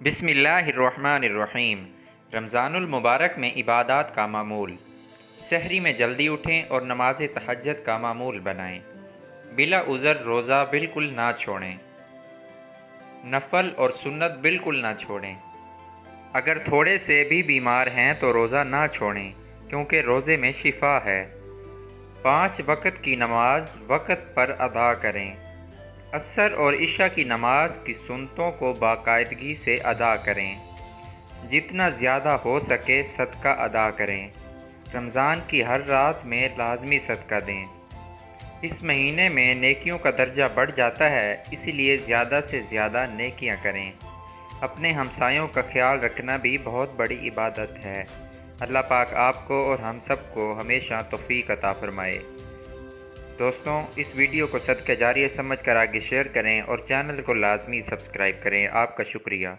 बिस्मिल्लाहिर्रहमानिर्रहीम। रमज़ानुल मुबारक में इबादत का मामूल। सहरी में जल्दी उठें और नमाज तहज्जुद का मामूल बनाएं। बिला उज़र रोज़ा बिल्कुल ना छोड़ें। नफल और सुन्नत बिल्कुल ना छोड़ें। अगर थोड़े से भी बीमार हैं तो रोज़ा ना छोड़ें, क्योंकि रोज़े में शिफा है। 5 वक्त की नमाज वक्त पर अदा करें। असर और इशा की नमाज की सुन्नतों को बाकायदगी से अदा करें। जितना ज़्यादा हो सके सदका अदा करें। रमज़ान की हर रात में लाजमी सदका दें। इस महीने में नेकियों का दर्जा बढ़ जाता है, इसलिए ज़्यादा से ज़्यादा नेकियां करें। अपने हमसायों का ख्याल रखना भी बहुत बड़ी इबादत है। अल्लाह पाक आपको और हम सबको हमेशा तौफीक अता फरमाए। दोस्तों, इस वीडियो को सदका जारिया समझ कर आगे शेयर करें और चैनल को लाजमी सब्सक्राइब करें। आपका शुक्रिया।